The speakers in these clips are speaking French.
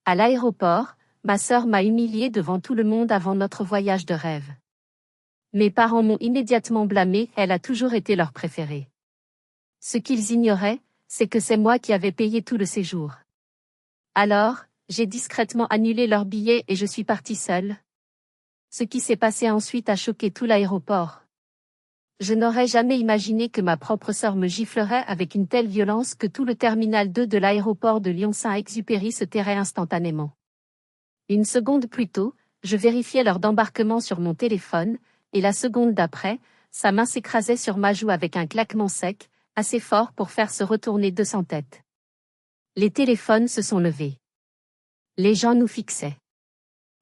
À l'aéroport, ma sœur m'a humiliée devant tout le monde avant notre voyage de rêve. Mes parents m'ont immédiatement blâmée, elle a toujours été leur préférée. Ce qu'ils ignoraient, c'est que c'est moi qui avais payé tout le séjour. Alors, j'ai discrètement annulé leur billet et je suis partie seule. Ce qui s'est passé ensuite a choqué tout l'aéroport. Je n'aurais jamais imaginé que ma propre sœur me giflerait avec une telle violence que tout le terminal 2 de l'aéroport de Lyon-Saint-Exupéry se tairait instantanément. Une seconde plus tôt, je vérifiais l'heure d'embarquement sur mon téléphone, et la seconde d'après, sa main s'écrasait sur ma joue avec un claquement sec, assez fort pour faire se retourner 200 têtes. Les téléphones se sont levés. Les gens nous fixaient.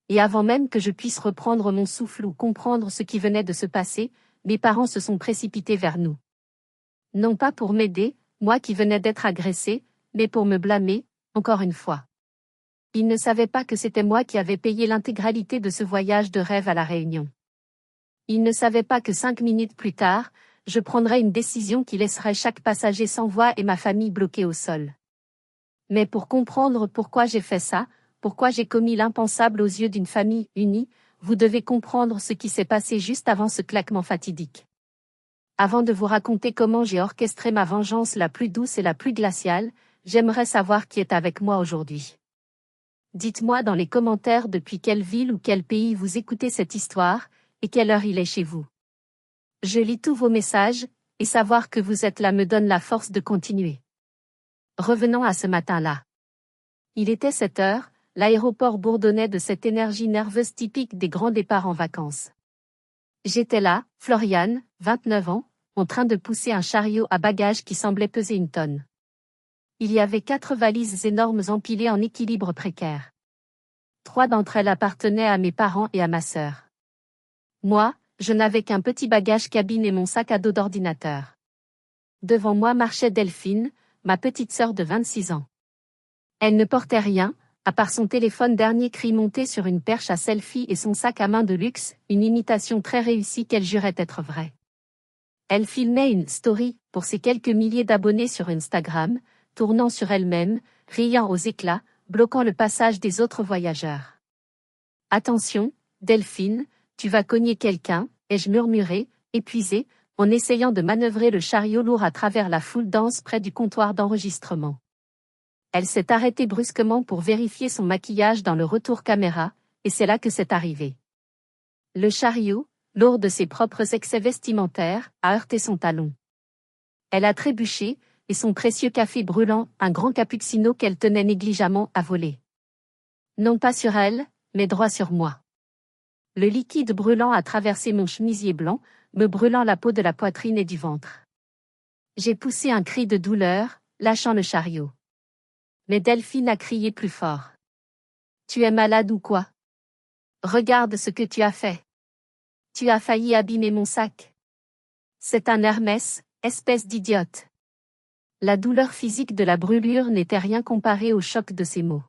Et avant même que je puisse reprendre mon souffle ou comprendre ce qui venait de se passer, mes parents se sont précipités vers nous. Non pas pour m'aider, moi qui venais d'être agressée, mais pour me blâmer, encore une fois. Ils ne savaient pas que c'était moi qui avais payé l'intégralité de ce voyage de rêve à La Réunion. Ils ne savaient pas que 5 minutes plus tard, je prendrais une décision qui laisserait chaque passager sans voix et ma famille bloquée au sol. Mais pour comprendre pourquoi j'ai fait ça, pourquoi j'ai commis l'impensable aux yeux d'une famille unie, vous devez comprendre ce qui s'est passé juste avant ce claquement fatidique. Avant de vous raconter comment j'ai orchestré ma vengeance la plus douce et la plus glaciale, j'aimerais savoir qui est avec moi aujourd'hui. Dites-moi dans les commentaires depuis quelle ville ou quel pays vous écoutez cette histoire, et quelle heure il est chez vous. Je lis tous vos messages, et savoir que vous êtes là me donne la force de continuer. Revenons à ce matin-là. Il était 7 heures, l'aéroport bourdonnait de cette énergie nerveuse typique des grands départs en vacances. J'étais là, Floriane, 29 ans, en train de pousser un chariot à bagages qui semblait peser une tonne. Il y avait 4 valises énormes empilées en équilibre précaire. 3 d'entre elles appartenaient à mes parents et à ma sœur. Moi, je n'avais qu'un petit bagage cabine et mon sac à dos d'ordinateur. Devant moi marchait Delphine, ma petite sœur de 26 ans. Elle ne portait rien, à part son téléphone dernier cri monté sur une perche à selfie et son sac à main de luxe, une imitation très réussie qu'elle jurait être vraie. Elle filmait une story pour ses quelques milliers d'abonnés sur Instagram, tournant sur elle-même, riant aux éclats, bloquant le passage des autres voyageurs. « Attention, Delphine, tu vas cogner quelqu'un », ai-je murmuré, épuisé, en essayant de manœuvrer le chariot lourd à travers la foule dense près du comptoir d'enregistrement. Elle s'est arrêtée brusquement pour vérifier son maquillage dans le retour caméra, et c'est là que c'est arrivé. Le chariot, lourd de ses propres excès vestimentaires, a heurté son talon. Elle a trébuché, et son précieux café brûlant, un grand cappuccino qu'elle tenait négligemment, a volé. Non pas sur elle, mais droit sur moi. Le liquide brûlant a traversé mon chemisier blanc, me brûlant la peau de la poitrine et du ventre. J'ai poussé un cri de douleur, lâchant le chariot. Mais Delphine a crié plus fort. « Tu es malade ou quoi? Regarde ce que tu as fait. Tu as failli abîmer mon sac. C'est un Hermès, espèce d'idiote. » La douleur physique de la brûlure n'était rien comparée au choc de ces mots.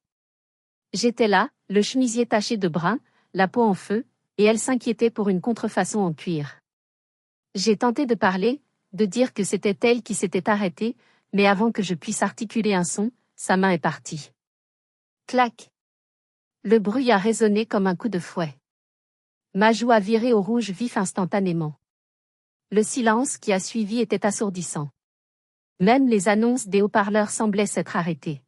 J'étais là, le chemisier taché de brun, la peau en feu, et elle s'inquiétait pour une contrefaçon en cuir. J'ai tenté de parler, de dire que c'était elle qui s'était arrêtée, mais avant que je puisse articuler un son, sa main est partie. Clac! Le bruit a résonné comme un coup de fouet. Ma joue a viré au rouge vif instantanément. Le silence qui a suivi était assourdissant. Même les annonces des haut-parleurs semblaient s'être arrêtées.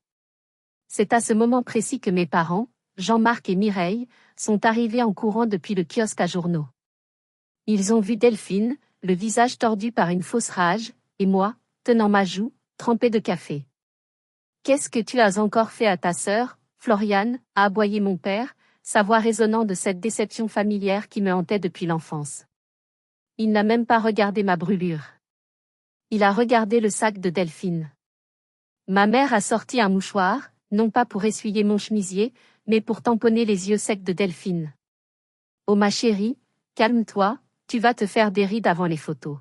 C'est à ce moment précis que mes parents, Jean-Marc et Mireille, sont arrivés en courant depuis le kiosque à journaux. Ils ont vu Delphine, le visage tordu par une fausse rage, et moi, tenant ma joue, trempée de café. « Qu'est-ce que tu as encore fait à ta sœur, Floriane » a aboyé mon père, sa voix résonnant de cette déception familière qui me hantait depuis l'enfance. Il n'a même pas regardé ma brûlure. Il a regardé le sac de Delphine. Ma mère a sorti un mouchoir, non pas pour essuyer mon chemisier, mais pour tamponner les yeux secs de Delphine. « Oh ma chérie, calme-toi, tu vas te faire des rides avant les photos.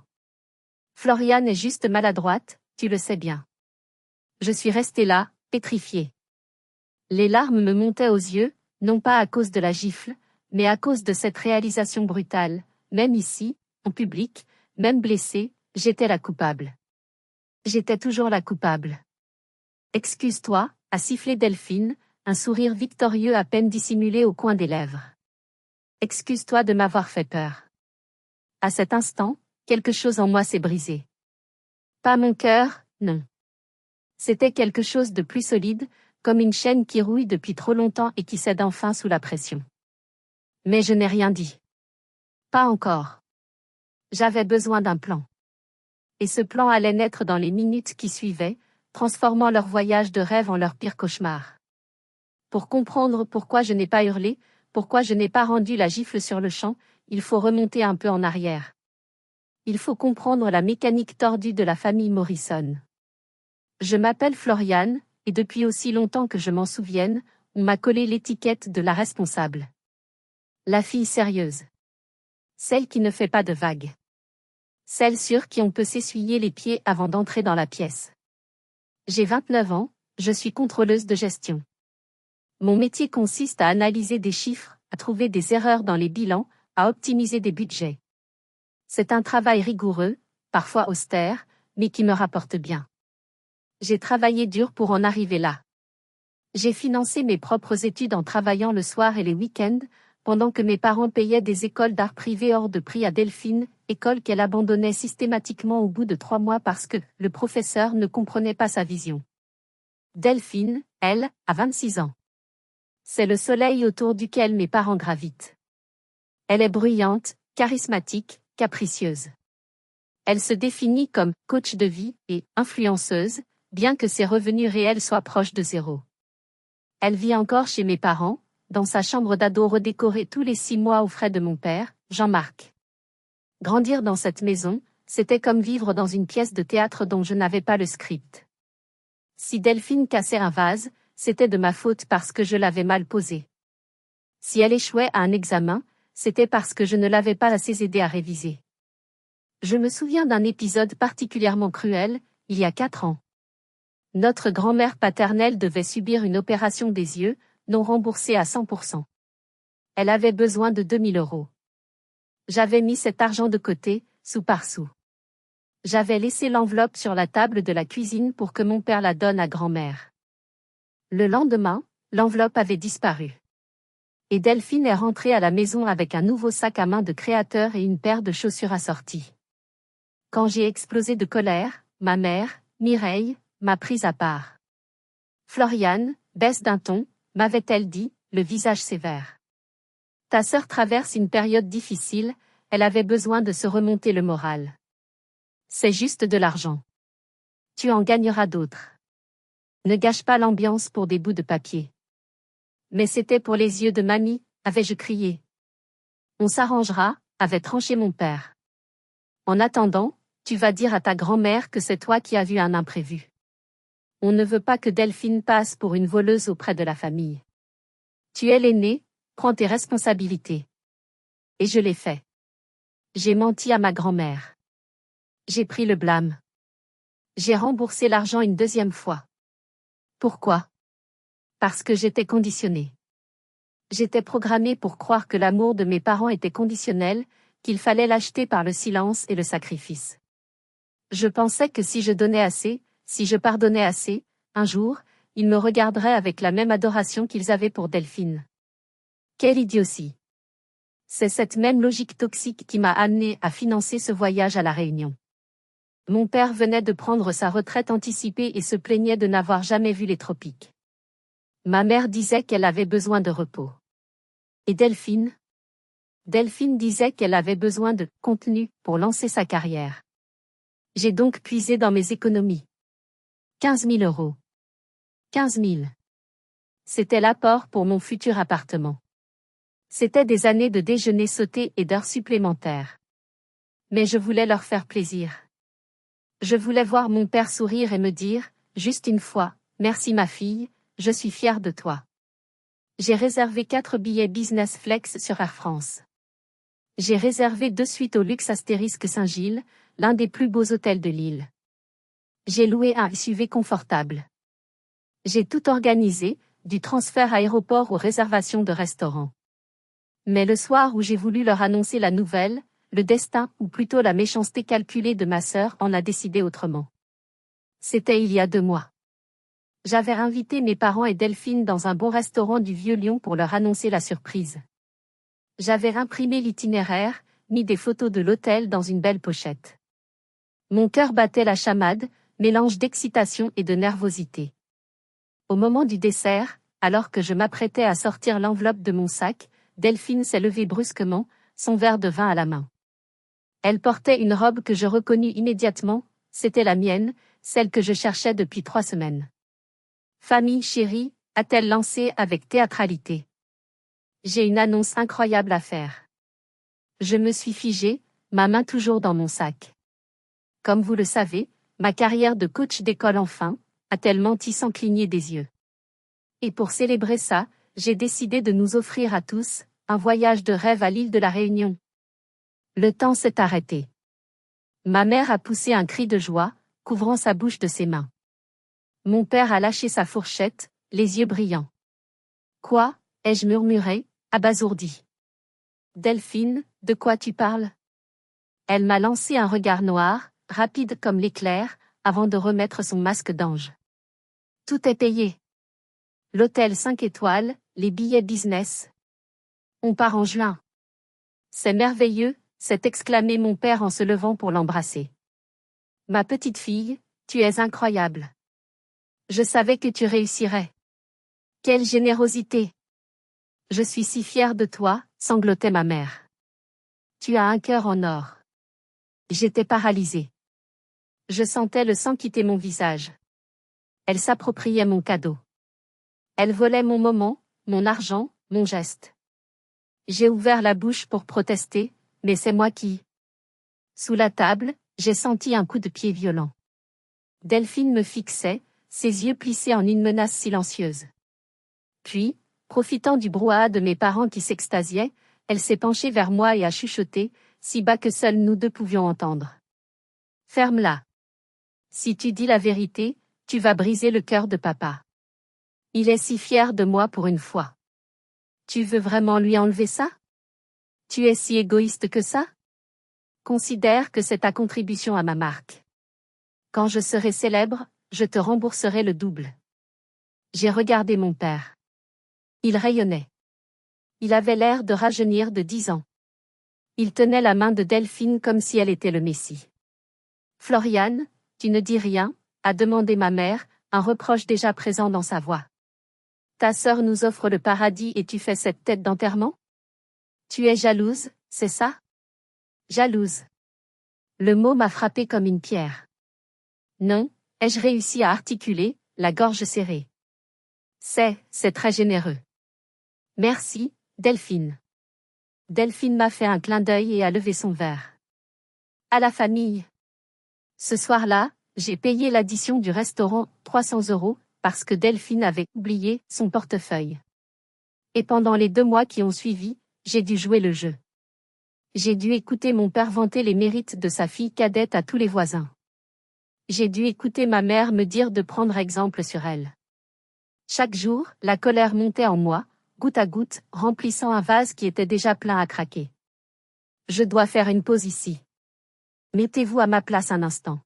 Floriane est juste maladroite, tu le sais bien. » Je suis restée là, pétrifiée. Les larmes me montaient aux yeux, non pas à cause de la gifle, mais à cause de cette réalisation brutale, même ici, en public, même blessée, j'étais la coupable. J'étais toujours la coupable. « Excuse-toi » a sifflé Delphine, un sourire victorieux à peine dissimulé au coin des lèvres. Excuse-toi de m'avoir fait peur. À cet instant, quelque chose en moi s'est brisé. Pas mon cœur, non. C'était quelque chose de plus solide, comme une chaîne qui rouille depuis trop longtemps et qui cède enfin sous la pression. Mais je n'ai rien dit. Pas encore. J'avais besoin d'un plan. Et ce plan allait naître dans les minutes qui suivaient, transformant leur voyage de rêve en leur pire cauchemar. Pour comprendre pourquoi je n'ai pas hurlé, pourquoi je n'ai pas rendu la gifle sur le champ, il faut remonter un peu en arrière. Il faut comprendre la mécanique tordue de la famille Morrison. Je m'appelle Floriane, et depuis aussi longtemps que je m'en souvienne, on m'a collé l'étiquette de la responsable. La fille sérieuse. Celle qui ne fait pas de vagues. Celle sur qui on peut s'essuyer les pieds avant d'entrer dans la pièce. J'ai 29 ans, je suis contrôleuse de gestion. Mon métier consiste à analyser des chiffres, à trouver des erreurs dans les bilans, à optimiser des budgets. C'est un travail rigoureux, parfois austère, mais qui me rapporte bien. J'ai travaillé dur pour en arriver là. J'ai financé mes propres études en travaillant le soir et les week-ends, pendant que mes parents payaient des écoles d'art privées hors de prix à Delphine, école qu'elle abandonnait systématiquement au bout de 3 mois parce que le professeur ne comprenait pas sa vision. Delphine, elle, a 26 ans. C'est le soleil autour duquel mes parents gravitent. Elle est bruyante, charismatique, capricieuse. Elle se définit comme coach de vie et influenceuse, bien que ses revenus réels soient proches de zéro. Elle vit encore chez mes parents, dans sa chambre d'ado redécorée tous les 6 mois aux frais de mon père, Jean-Marc. Grandir dans cette maison, c'était comme vivre dans une pièce de théâtre dont je n'avais pas le script. Si Delphine cassait un vase, c'était de ma faute parce que je l'avais mal posé. Si elle échouait à un examen, c'était parce que je ne l'avais pas assez aidée à réviser. Je me souviens d'un épisode particulièrement cruel, il y a 4 ans. Notre grand-mère paternelle devait subir une opération des yeux, non remboursée à 100%. Elle avait besoin de 2000 €. J'avais mis cet argent de côté, sou par sou. J'avais laissé l'enveloppe sur la table de la cuisine pour que mon père la donne à grand-mère. Le lendemain, l'enveloppe avait disparu. Et Delphine est rentrée à la maison avec un nouveau sac à main de créateur et une paire de chaussures assorties. Quand j'ai explosé de colère, ma mère, Mireille, m'a prise à part. Floriane, baisse d'un ton, m'avait-elle dit, le visage sévère. Ta sœur traverse une période difficile, elle avait besoin de se remonter le moral. C'est juste de l'argent. Tu en gagneras d'autres. Ne gâche pas l'ambiance pour des bouts de papier. Mais c'était pour les yeux de mamie, avais-je crié. On s'arrangera, avait tranché mon père. En attendant, tu vas dire à ta grand-mère que c'est toi qui as vu un imprévu. On ne veut pas que Delphine passe pour une voleuse auprès de la famille. Tu es l'aîné, prends tes responsabilités. Et je l'ai fait. J'ai menti à ma grand-mère. J'ai pris le blâme. J'ai remboursé l'argent une deuxième fois. Pourquoi? Parce que j'étais conditionnée. J'étais programmée pour croire que l'amour de mes parents était conditionnel, qu'il fallait l'acheter par le silence et le sacrifice. Je pensais que si je donnais assez, si je pardonnais assez, un jour, ils me regarderaient avec la même adoration qu'ils avaient pour Delphine. Quelle idiotie! C'est cette même logique toxique qui m'a amenée à financer ce voyage à La Réunion. Mon père venait de prendre sa retraite anticipée et se plaignait de n'avoir jamais vu les tropiques. Ma mère disait qu'elle avait besoin de repos. Et Delphine? Delphine disait qu'elle avait besoin de contenu pour lancer sa carrière. J'ai donc puisé dans mes économies. 15 000 €. 15 000. C'était l'apport pour mon futur appartement. C'était des années de déjeuner sauté et d'heures supplémentaires. Mais je voulais leur faire plaisir. Je voulais voir mon père sourire et me dire, juste une fois, merci ma fille, je suis fière de toi. J'ai réservé 4 billets Business Flex sur Air France. J'ai réservé 2 suites au luxe Astérisque Saint-Gilles, l'un des plus beaux hôtels de l'île. J'ai loué un SUV confortable. J'ai tout organisé, du transfert aéroport aux réservations de restaurants. Mais le soir où j'ai voulu leur annoncer la nouvelle, le destin, ou plutôt la méchanceté calculée de ma sœur en a décidé autrement. C'était il y a 2 mois. J'avais invité mes parents et Delphine dans un bon restaurant du Vieux-Lyon pour leur annoncer la surprise. J'avais imprimé l'itinéraire, mis des photos de l'hôtel dans une belle pochette. Mon cœur battait la chamade, mélange d'excitation et de nervosité. Au moment du dessert, alors que je m'apprêtais à sortir l'enveloppe de mon sac, Delphine s'est levée brusquement, son verre de vin à la main. Elle portait une robe que je reconnus immédiatement, c'était la mienne, celle que je cherchais depuis 3 semaines. « Famille chérie », a-t-elle lancé avec théâtralité. J'ai une annonce incroyable à faire. Je me suis figée, ma main toujours dans mon sac. Comme vous le savez, ma carrière de coach décolle enfin, a-t-elle menti sans cligner des yeux. Et pour célébrer ça, j'ai décidé de nous offrir à tous un voyage de rêve à l'île de la Réunion. Le temps s'est arrêté. Ma mère a poussé un cri de joie, couvrant sa bouche de ses mains. Mon père a lâché sa fourchette, les yeux brillants. Quoi, ai-je murmuré, abasourdi. Delphine, de quoi tu parles? Elle m'a lancé un regard noir, rapide comme l'éclair, avant de remettre son masque d'ange. Tout est payé. L'hôtel 5 étoiles, les billets business. On part en juin. C'est merveilleux, s'est exclamé mon père en se levant pour l'embrasser. Ma petite fille, tu es incroyable. Je savais que tu réussirais. Quelle générosité! Je suis si fière de toi, sanglotait ma mère. Tu as un cœur en or. J'étais paralysée. Je sentais le sang quitter mon visage. Elle s'appropriait mon cadeau. Elle volait mon moment, mon argent, mon geste. J'ai ouvert la bouche pour protester, mais c'est moi qui. Sous la table, j'ai senti un coup de pied violent. Delphine me fixait, ses yeux plissés en une menace silencieuse. Puis, profitant du brouhaha de mes parents qui s'extasiaient, elle s'est penchée vers moi et a chuchoté, si bas que seuls nous deux pouvions entendre. Ferme-la. Si tu dis la vérité, tu vas briser le cœur de papa. Il est si fier de moi pour une fois. Tu veux vraiment lui enlever ça? Tu es si égoïste que ça? Considère que c'est ta contribution à ma marque. Quand je serai célèbre, je te rembourserai le double. J'ai regardé mon père. Il rayonnait. Il avait l'air de rajeunir de 10 ans. Il tenait la main de Delphine comme si elle était le Messie. Floriane, tu ne dis rien, a demandé ma mère, un reproche déjà présent dans sa voix. Ta sœur nous offre le paradis et tu fais cette tête d'enterrement? Tu es jalouse, c'est ça? Jalouse. Le mot m'a frappé comme une pierre. Non, ai-je réussi à articuler, la gorge serrée. C'est très généreux. Merci, Delphine. Delphine m'a fait un clin d'œil et a levé son verre. À la famille. Ce soir-là, j'ai payé l'addition du restaurant, 300 €, parce que Delphine avait oublié son portefeuille. Et pendant les 2 mois qui ont suivi, j'ai dû jouer le jeu. J'ai dû écouter mon père vanter les mérites de sa fille cadette à tous les voisins. J'ai dû écouter ma mère me dire de prendre exemple sur elle. Chaque jour, la colère montait en moi, goutte à goutte, remplissant un vase qui était déjà plein à craquer. Je dois faire une pause ici. Mettez-vous à ma place un instant.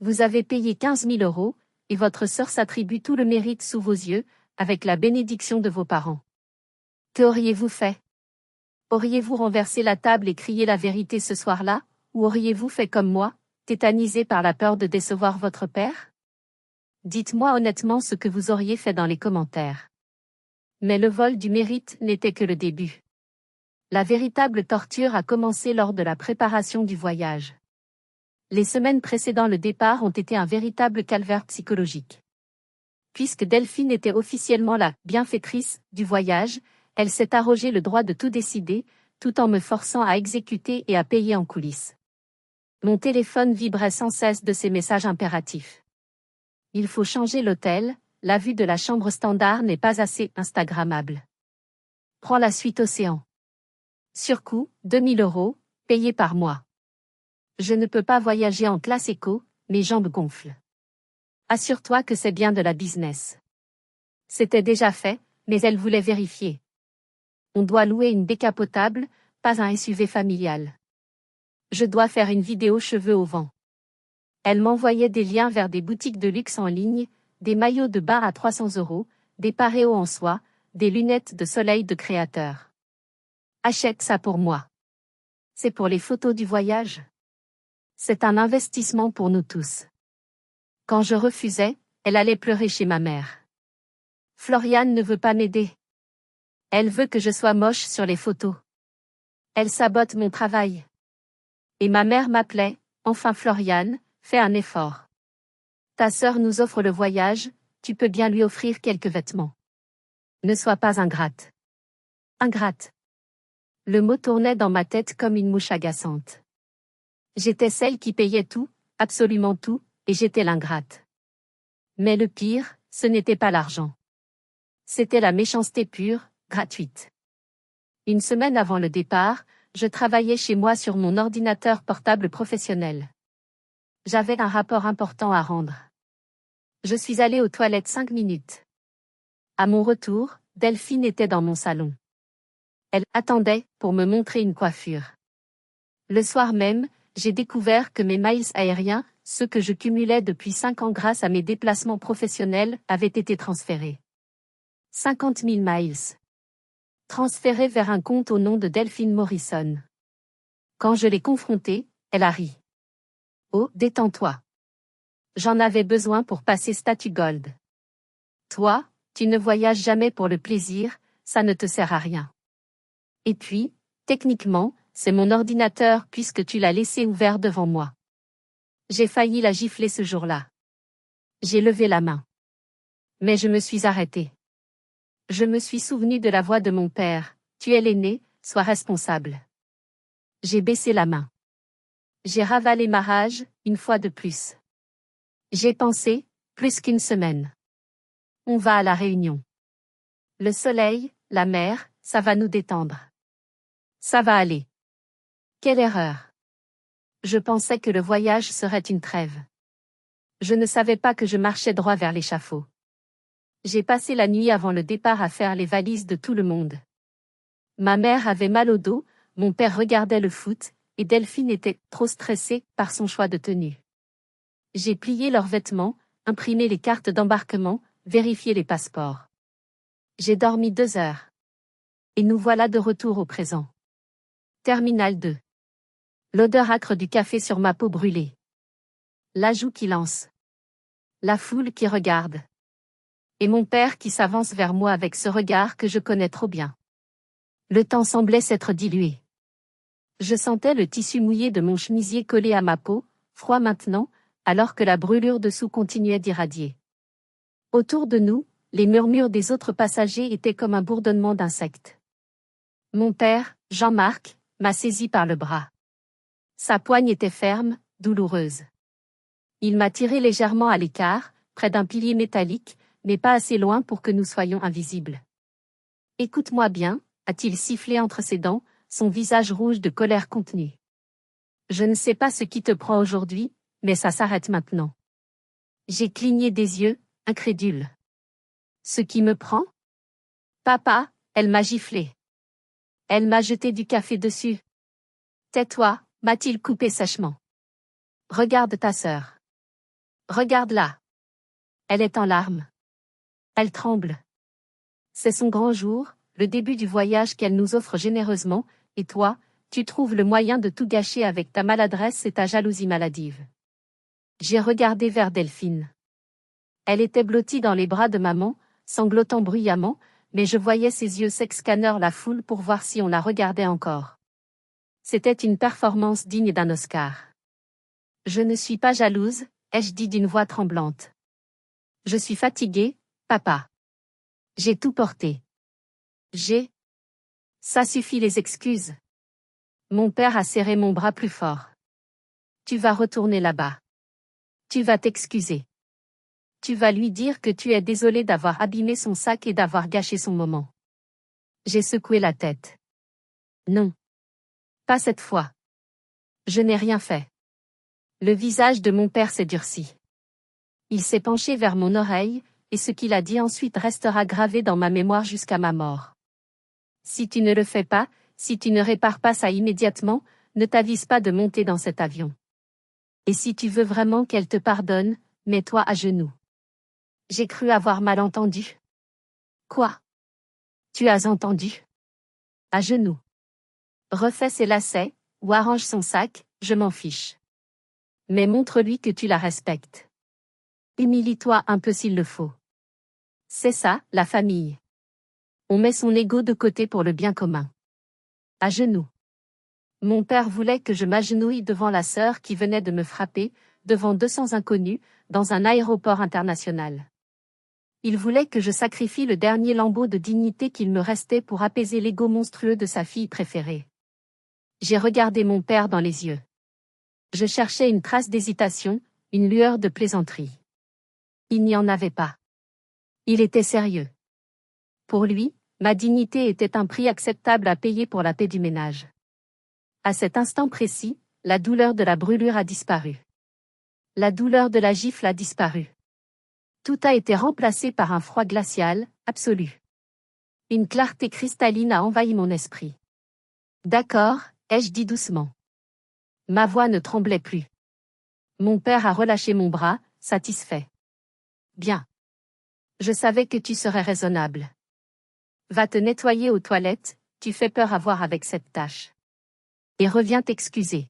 Vous avez payé 15 000 €, et votre sœur s'attribue tout le mérite sous vos yeux, avec la bénédiction de vos parents. Que auriez-vous fait? Auriez-vous renversé la table et crié la vérité ce soir-là, ou auriez-vous fait comme moi, tétanisé par la peur de décevoir votre père? Dites-moi honnêtement ce que vous auriez fait dans les commentaires. Mais le vol du mérite n'était que le début. La véritable torture a commencé lors de la préparation du voyage. Les semaines précédant le départ ont été un véritable calvaire psychologique. Puisque Delphine était officiellement la bienfaitrice du voyage, elle s'est arrogé le droit de tout décider, tout en me forçant à exécuter et à payer en coulisses. Mon téléphone vibrait sans cesse de ces messages impératifs. Il faut changer l'hôtel, la vue de la chambre standard n'est pas assez instagrammable. Prends la suite océan. Surcoût, 2 000 €, payé par mois. Je ne peux pas voyager en classe éco, mes jambes gonflent. Assure-toi que c'est bien de la business. C'était déjà fait, mais elle voulait vérifier. On doit louer une décapotable, pas un SUV familial. Je dois faire une vidéo cheveux au vent. Elle m'envoyait des liens vers des boutiques de luxe en ligne, des maillots de bain à 300 €, des paréos en soie, des lunettes de soleil de créateur. Achète ça pour moi. C'est pour les photos du voyage. C'est un investissement pour nous tous. Quand je refusais, elle allait pleurer chez ma mère. Floriane ne veut pas m'aider. Elle veut que je sois moche sur les photos. Elle sabote mon travail. Et ma mère m'appelait, enfin Floriane, fais un effort. Ta sœur nous offre le voyage, tu peux bien lui offrir quelques vêtements. Ne sois pas ingrate. Ingrate. Le mot tournait dans ma tête comme une mouche agaçante. J'étais celle qui payait tout, absolument tout, et j'étais l'ingrate. Mais le pire, ce n'était pas l'argent. C'était la méchanceté pure, gratuite. Une semaine avant le départ, je travaillais chez moi sur mon ordinateur portable professionnel. J'avais un rapport important à rendre. Je suis allée aux toilettes 5 minutes. À mon retour, Delphine était dans mon salon. Elle attendait pour me montrer une coiffure. Le soir même, j'ai découvert que mes miles aériens, ceux que je cumulais depuis 5 ans grâce à mes déplacements professionnels, avaient été transférés. 50 000 miles. Transférés vers un compte au nom de Delphine Morrison. Quand je l'ai confrontée, elle a ri. Oh, détends-toi. J'en avais besoin pour passer statut gold. Toi, tu ne voyages jamais pour le plaisir, ça ne te sert à rien. Et puis, techniquement, c'est mon ordinateur puisque tu l'as laissé ouvert devant moi. J'ai failli la gifler ce jour-là. J'ai levé la main. Mais je me suis arrêtée. Je me suis souvenu de la voix de mon père, tu es l'aîné, sois responsable. J'ai baissé la main. J'ai ravalé ma rage, une fois de plus. J'ai pensé, plus qu'une semaine. On va à la Réunion. Le soleil, la mer, ça va nous détendre. Ça va aller. Quelle erreur. Je pensais que le voyage serait une trêve. Je ne savais pas que je marchais droit vers l'échafaud. J'ai passé la nuit avant le départ à faire les valises de tout le monde. Ma mère avait mal au dos, mon père regardait le foot, et Delphine était trop stressée par son choix de tenue. J'ai plié leurs vêtements, imprimé les cartes d'embarquement, vérifié les passeports. J'ai dormi 2 heures. Et nous voilà de retour au présent. Terminal 2. L'odeur âcre du café sur ma peau brûlée. La joue qui lance. La foule qui regarde. Et mon père qui s'avance vers moi avec ce regard que je connais trop bien. Le temps semblait s'être dilué. Je sentais le tissu mouillé de mon chemisier collé à ma peau, froid maintenant, alors que la brûlure dessous continuait d'irradier. Autour de nous, les murmures des autres passagers étaient comme un bourdonnement d'insectes. Mon père, Jean-Marc, m'a saisi par le bras. Sa poigne était ferme, douloureuse. Il m'a tiré légèrement à l'écart, près d'un pilier métallique, mais pas assez loin pour que nous soyons invisibles. Écoute-moi bien, a-t-il sifflé entre ses dents, son visage rouge de colère contenue. Je ne sais pas ce qui te prend aujourd'hui, mais ça s'arrête maintenant. J'ai cligné des yeux, incrédule. Ce qui me prend? Papa, elle m'a giflé. Elle m'a jeté du café dessus. Tais-toi, m'a-t-il coupé sèchement. Regarde ta sœur. Regarde-la. Elle est en larmes. Elle tremble. C'est son grand jour, le début du voyage qu'elle nous offre généreusement, et toi, tu trouves le moyen de tout gâcher avec ta maladresse et ta jalousie maladive. J'ai regardé vers Delphine. Elle était blottie dans les bras de maman, sanglotant bruyamment, mais je voyais ses yeux scanner la foule pour voir si on la regardait encore. C'était une performance digne d'un Oscar. Je ne suis pas jalouse, ai-je dit d'une voix tremblante. Je suis fatiguée, papa. J'ai tout porté. Ça suffit les excuses. Mon père a serré mon bras plus fort. Tu vas retourner là-bas. Tu vas t'excuser. Tu vas lui dire que tu es désolé d'avoir abîmé son sac et d'avoir gâché son moment. J'ai secoué la tête. Non. Pas cette fois. Je n'ai rien fait. Le visage de mon père s'est durci. Il s'est penché vers mon oreille, et ce qu'il a dit ensuite restera gravé dans ma mémoire jusqu'à ma mort. Si tu ne le fais pas, si tu ne répares pas ça immédiatement, ne t'avise pas de monter dans cet avion. Et si tu veux vraiment qu'elle te pardonne, mets-toi à genoux. J'ai cru avoir mal entendu. Quoi? Tu as entendu? À genoux. Refais ses lacets, ou arrange son sac, je m'en fiche. Mais montre-lui que tu la respectes. Humilie-toi un peu s'il le faut. C'est ça, la famille. On met son ego de côté pour le bien commun. À genoux. Mon père voulait que je m'agenouille devant la sœur qui venait de me frapper, devant 200 inconnus, dans un aéroport international. Il voulait que je sacrifie le dernier lambeau de dignité qu'il me restait pour apaiser l'ego monstrueux de sa fille préférée. J'ai regardé mon père dans les yeux. Je cherchais une trace d'hésitation, une lueur de plaisanterie. Il n'y en avait pas. Il était sérieux. Pour lui, ma dignité était un prix acceptable à payer pour la paix du ménage. À cet instant précis, la douleur de la brûlure a disparu. La douleur de la gifle a disparu. Tout a été remplacé par un froid glacial, absolu. Une clarté cristalline a envahi mon esprit. D'accord, ai-je dit doucement. Ma voix ne tremblait plus. Mon père a relâché mon bras, satisfait. Bien. Je savais que tu serais raisonnable. Va te nettoyer aux toilettes, tu fais peur à voir avec cette tâche. Et reviens t'excuser.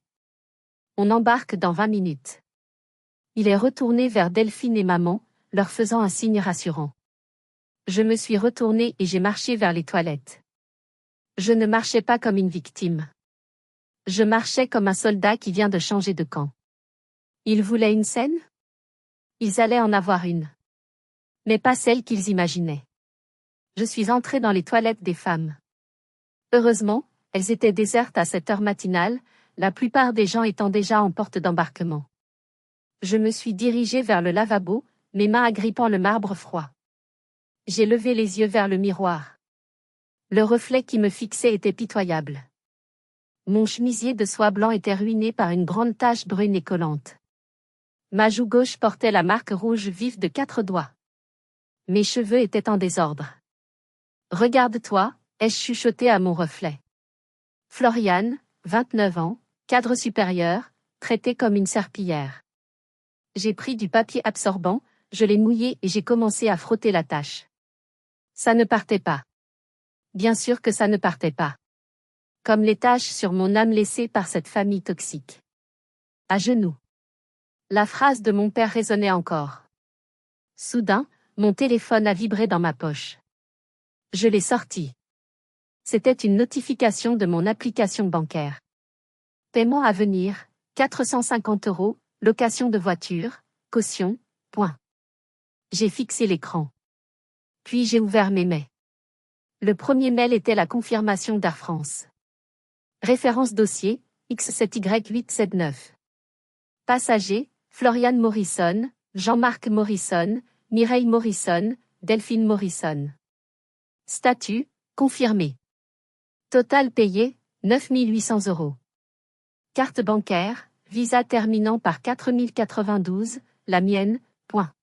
On embarque dans 20 minutes. Il est retourné vers Delphine et maman, leur faisant un signe rassurant. Je me suis retournée et j'ai marché vers les toilettes. Je ne marchais pas comme une victime. Je marchais comme un soldat qui vient de changer de camp. Ils voulaient une scène? Ils allaient en avoir une. Mais pas celle qu'ils imaginaient. Je suis entrée dans les toilettes des femmes. Heureusement, elles étaient désertes à cette heure matinale, la plupart des gens étant déjà en porte d'embarquement. Je me suis dirigée vers le lavabo, mes mains agrippant le marbre froid. J'ai levé les yeux vers le miroir. Le reflet qui me fixait était pitoyable. Mon chemisier de soie blanc était ruiné par une grande tache brune et collante. Ma joue gauche portait la marque rouge vive de 4 doigts. Mes cheveux étaient en désordre. Regarde-toi, ai-je chuchoté à mon reflet. Floriane, 29 ans, cadre supérieur, traité comme une serpillière. J'ai pris du papier absorbant, je l'ai mouillé et j'ai commencé à frotter la tache. Ça ne partait pas. Bien sûr que ça ne partait pas. Comme les taches sur mon âme laissées par cette famille toxique. À genoux. La phrase de mon père résonnait encore. Soudain, mon téléphone a vibré dans ma poche. Je l'ai sorti. C'était une notification de mon application bancaire. Paiement à venir, 450 €, location de voiture, caution, point. J'ai fixé l'écran. Puis j'ai ouvert mes mails. Le premier mail était la confirmation d'Air France. Référence dossier, X7Y879. Passager, Floriane Morrison, Jean-Marc Morrison, Mireille Morrison, Delphine Morrison. Statut, confirmé. Total payé, 9 800 €. Carte bancaire, Visa terminant par 4092, la mienne, point.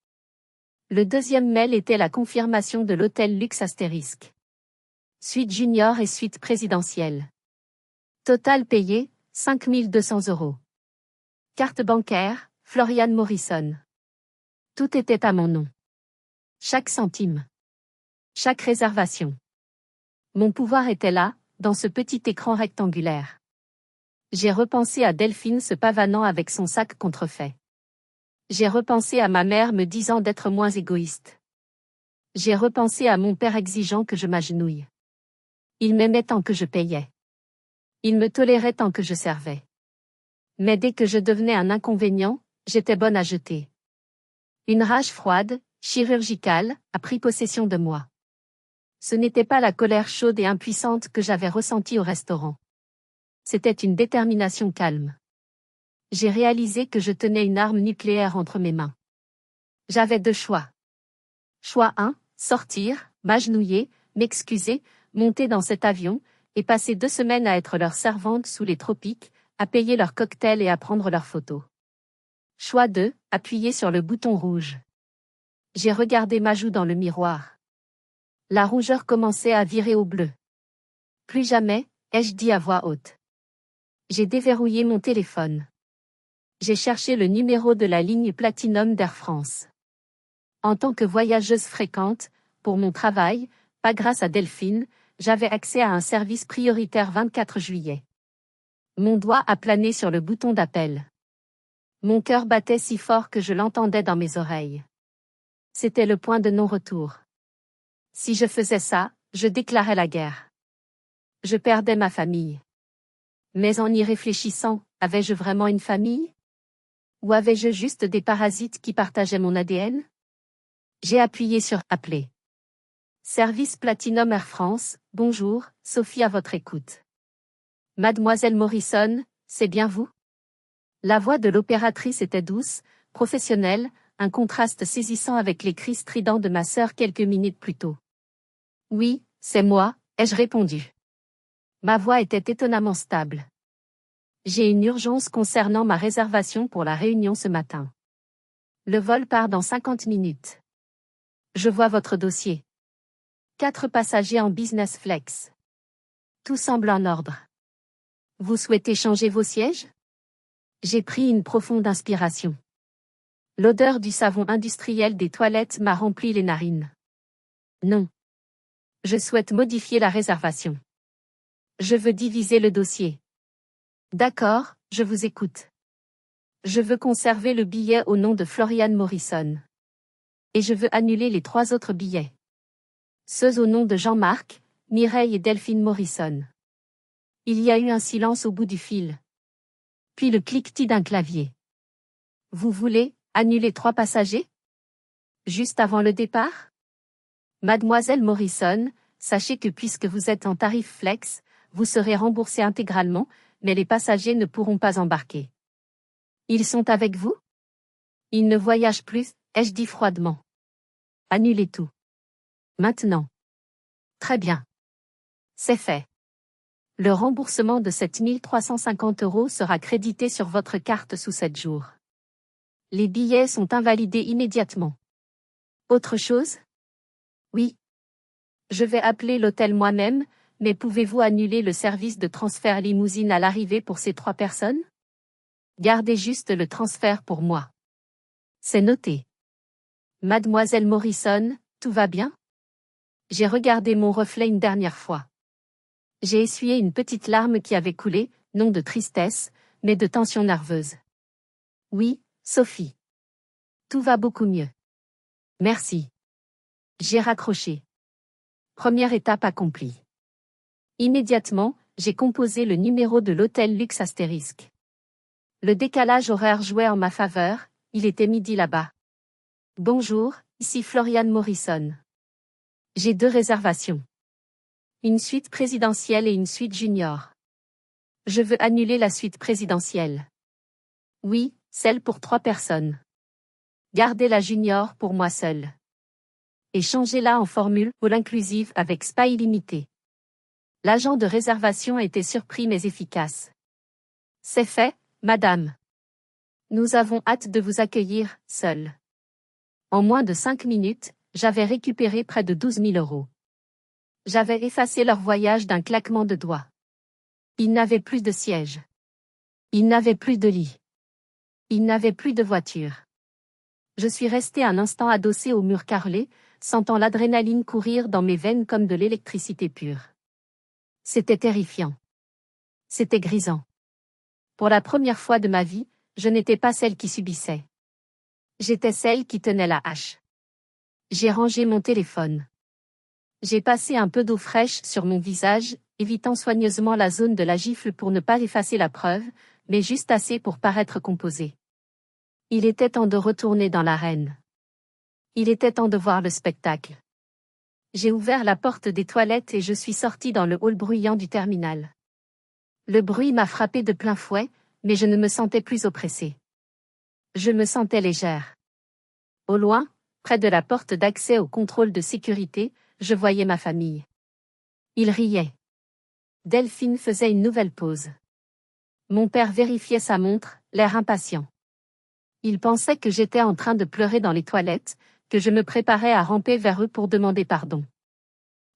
Le deuxième mail était la confirmation de l'hôtel Luxe Astérisque. Suite junior et suite présidentielle. Total payé, 5 200 €. Carte bancaire, Floriane Morrison. Tout était à mon nom. Chaque centime. Chaque réservation. Mon pouvoir était là, dans ce petit écran rectangulaire. J'ai repensé à Delphine se pavanant avec son sac contrefait. J'ai repensé à ma mère me disant d'être moins égoïste. J'ai repensé à mon père exigeant que je m'agenouille. Il m'aimait tant que je payais. Il me tolérait tant que je servais. Mais dès que je devenais un inconvénient, j'étais bonne à jeter. Une rage froide, chirurgicale, a pris possession de moi. Ce n'était pas la colère chaude et impuissante que j'avais ressentie au restaurant. C'était une détermination calme. J'ai réalisé que je tenais une arme nucléaire entre mes mains. J'avais 2 choix. Choix 1, sortir, m'agenouiller, m'excuser, monter dans cet avion, et passer 2 semaines à être leur servante sous les tropiques, à payer leurs cocktails et à prendre leurs photos. Choix 2, appuyer sur le bouton rouge. J'ai regardé ma joue dans le miroir. La rougeur commençait à virer au bleu. Plus jamais, ai-je dit à voix haute. J'ai déverrouillé mon téléphone. J'ai cherché le numéro de la ligne Platinum d'Air France. En tant que voyageuse fréquente, pour mon travail, pas grâce à Delphine, j'avais accès à un service prioritaire 24 juillet. Mon doigt a plané sur le bouton d'appel. Mon cœur battait si fort que je l'entendais dans mes oreilles. C'était le point de non-retour. Si je faisais ça, je déclarais la guerre. Je perdais ma famille. Mais en y réfléchissant, avais-je vraiment une famille? Ou avais-je juste des parasites qui partageaient mon ADN? J'ai appuyé sur « Appeler ». Service Platinum Air France, bonjour, Sophie à votre écoute. Mademoiselle Morrison, c'est bien vous? La voix de l'opératrice était douce, professionnelle, un contraste saisissant avec les cris stridents de ma sœur quelques minutes plus tôt. Oui, c'est moi, ai-je répondu. Ma voix était étonnamment stable. J'ai une urgence concernant ma réservation pour la réunion ce matin. Le vol part dans 50 minutes. Je vois votre dossier. 4 passagers en business flex. Tout semble en ordre. Vous souhaitez changer vos sièges? J'ai pris une profonde inspiration. L'odeur du savon industriel des toilettes m'a rempli les narines. Non. Je souhaite modifier la réservation. Je veux diviser le dossier. D'accord, je vous écoute. Je veux conserver le billet au nom de Florian Morrison. Et je veux annuler les 3 autres billets. Ceux au nom de Jean-Marc, Mireille et Delphine Morrison. Il y a eu un silence au bout du fil. Puis le cliquetis d'un clavier. Vous voulez annuler 3 passagers? Juste avant le départ? Mademoiselle Morrison, sachez que puisque vous êtes en tarif flex, vous serez remboursé intégralement, mais les passagers ne pourront pas embarquer. Ils sont avec vous? Ils ne voyagent plus, ai-je dit froidement. Annulez tout. Maintenant. Très bien. C'est fait. Le remboursement de 7 350 € sera crédité sur votre carte sous 7 jours. Les billets sont invalidés immédiatement. Autre chose? Oui. Je vais appeler l'hôtel moi-même, mais pouvez-vous annuler le service de transfert limousine à l'arrivée pour ces 3 personnes? Gardez juste le transfert pour moi. C'est noté. Mademoiselle Morrison, tout va bien? J'ai regardé mon reflet une dernière fois. J'ai essuyé une petite larme qui avait coulé, non de tristesse, mais de tension nerveuse. Oui, Sophie. Tout va beaucoup mieux. Merci. J'ai raccroché. Première étape accomplie. Immédiatement, j'ai composé le numéro de l'hôtel Luxe Astérisque. Le décalage horaire jouait en ma faveur, il était midi là-bas. Bonjour, ici Florian Morrison. J'ai 2 réservations. Une suite présidentielle et une suite junior. Je veux annuler la suite présidentielle. Oui, celle pour 3 personnes. Gardez la junior pour moi seul. Et changez-la en formule all inclusive avec spa illimité. L'agent de réservation était surpris mais efficace. C'est fait, madame. Nous avons hâte de vous accueillir, seul. En moins de 5 minutes, j'avais récupéré près de 12 000 €. J'avais effacé leur voyage d'un claquement de doigts. Ils n'avaient plus de siège. Ils n'avaient plus de lit. Ils n'avaient plus de voiture. Je suis resté un instant adossé au mur carrelé, sentant l'adrénaline courir dans mes veines comme de l'électricité pure. C'était terrifiant. C'était grisant. Pour la première fois de ma vie, je n'étais pas celle qui subissait. J'étais celle qui tenait la hache. J'ai rangé mon téléphone. J'ai passé un peu d'eau fraîche sur mon visage, évitant soigneusement la zone de la gifle pour ne pas effacer la preuve, mais juste assez pour paraître composé. Il était temps de retourner dans l'arène. Il était temps de voir le spectacle. J'ai ouvert la porte des toilettes et je suis sorti dans le hall bruyant du terminal. Le bruit m'a frappé de plein fouet, mais je ne me sentais plus oppressée. Je me sentais légère. Au loin, près de la porte d'accès au contrôle de sécurité, je voyais ma famille. Ils riaient. Delphine faisait une nouvelle pause. Mon père vérifiait sa montre, l'air impatient. Il pensait que j'étais en train de pleurer dans les toilettes, que je me préparais à ramper vers eux pour demander pardon.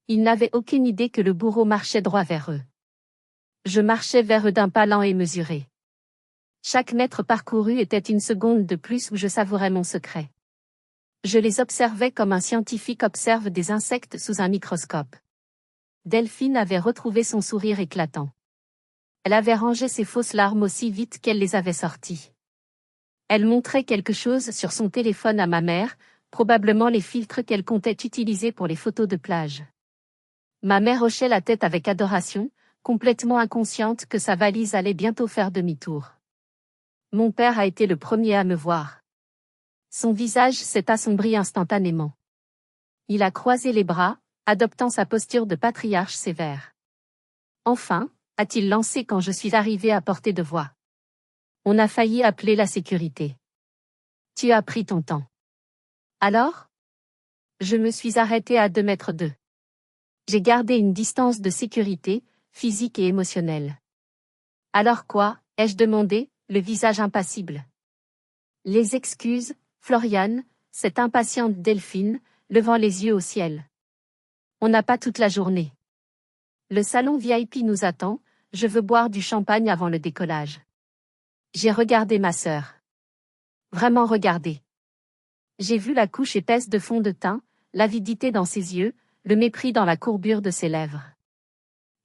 Ils n'avaient aucune idée que le bourreau marchait droit vers eux. Je marchais vers eux d'un pas lent et mesuré. Chaque mètre parcouru était une seconde de plus où je savourais mon secret. Je les observais comme un scientifique observe des insectes sous un microscope. Delphine avait retrouvé son sourire éclatant. Elle avait rangé ses fausses larmes aussi vite qu'elle les avait sorties. Elle montrait quelque chose sur son téléphone à ma mère, probablement les filtres qu'elle comptait utiliser pour les photos de plage. Ma mère hochait la tête avec adoration, complètement inconsciente que sa valise allait bientôt faire demi-tour. Mon père a été le premier à me voir. Son visage s'est assombri instantanément. Il a croisé les bras, adoptant sa posture de patriarche sévère. Enfin, a-t-il lancé quand je suis arrivée à portée de voix. On a failli appeler la sécurité. Tu as pris ton temps. Alors? Je me suis arrêtée à 2 mètres d'eux. J'ai gardé une distance de sécurité, physique et émotionnelle. Alors quoi, ai-je demandé, le visage impassible. Les excuses, Floriane, cette impatiente Delphine, levant les yeux au ciel. On n'a pas toute la journée. Le salon VIP nous attend, je veux boire du champagne avant le décollage. J'ai regardé ma sœur. Vraiment regardé. J'ai vu la couche épaisse de fond de teint, l'avidité dans ses yeux, le mépris dans la courbure de ses lèvres.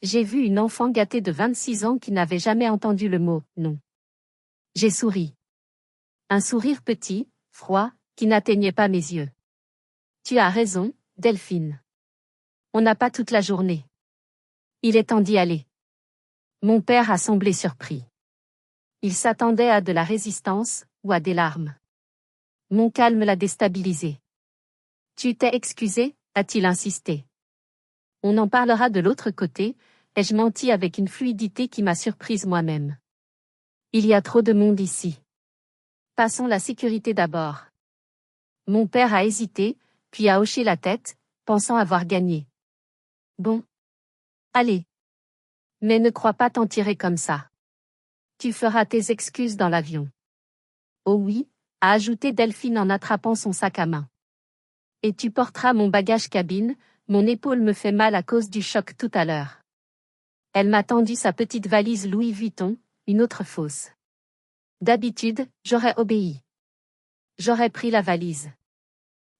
J'ai vu une enfant gâtée de 26 ans qui n'avait jamais entendu le mot « non ». J'ai souri. Un sourire petit, froid, qui n'atteignait pas mes yeux. Tu as raison, Delphine. On n'a pas toute la journée. Il est temps d'y aller. Mon père a semblé surpris. Il s'attendait à de la résistance, ou à des larmes. Mon calme l'a déstabilisé. Tu t'es excusé, a-t-il insisté. On en parlera de l'autre côté, ai-je menti avec une fluidité qui m'a surprise moi-même. Il y a trop de monde ici. Passons la sécurité d'abord. Mon père a hésité, puis a hoché la tête, pensant avoir gagné. Bon. Allez. Mais ne crois pas t'en tirer comme ça. Tu feras tes excuses dans l'avion. Oh oui, a ajouté Delphine en attrapant son sac à main. Et tu porteras mon bagage cabine, mon épaule me fait mal à cause du choc tout à l'heure. Elle m'a tendu sa petite valise Louis Vuitton, une autre fausse. D'habitude, j'aurais obéi. J'aurais pris la valise.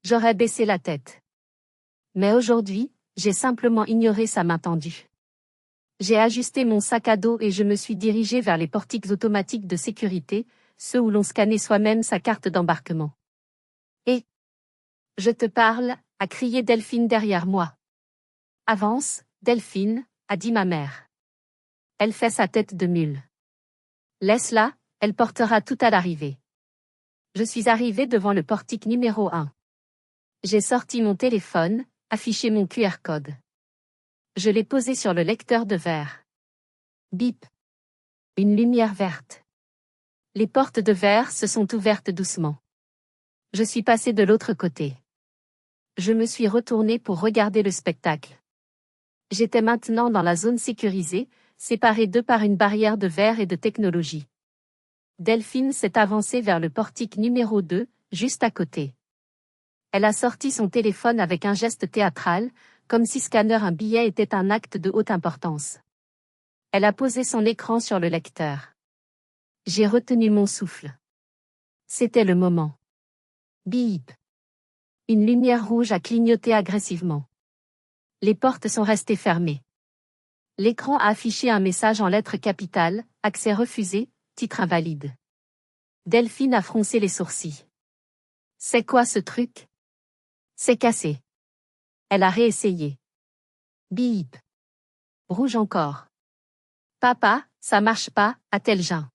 J'aurais baissé la tête. Mais aujourd'hui, j'ai simplement ignoré sa main tendue. J'ai ajusté mon sac à dos et je me suis dirigée vers les portiques automatiques de sécurité, ceux où l'on scannait soi-même sa carte d'embarquement. Et je te parle, a crié Delphine derrière moi. Avance, Delphine, a dit ma mère. Elle fait sa tête de mule. Laisse-la, elle portera tout à l'arrivée. Je suis arrivée devant le portique numéro 1. J'ai sorti mon téléphone, affiché mon QR code. Je l'ai posé sur le lecteur de verre. Bip. Une lumière verte. Les portes de verre se sont ouvertes doucement. Je suis passée de l'autre côté. Je me suis retournée pour regarder le spectacle. J'étais maintenant dans la zone sécurisée, séparée d'eux par une barrière de verre et de technologie. Delphine s'est avancée vers le portique numéro 2, juste à côté. Elle a sorti son téléphone avec un geste théâtral, comme si scanner un billet était un acte de haute importance. Elle a posé son écran sur le lecteur. J'ai retenu mon souffle. C'était le moment. Bip. Une lumière rouge a clignoté agressivement. Les portes sont restées fermées. L'écran a affiché un message en lettres capitales, accès refusé, titre invalide. Delphine a froncé les sourcils. C'est quoi ce truc? C'est cassé. Elle a réessayé. Bip. Rouge encore. Papa, ça marche pas, a-t-elle geint.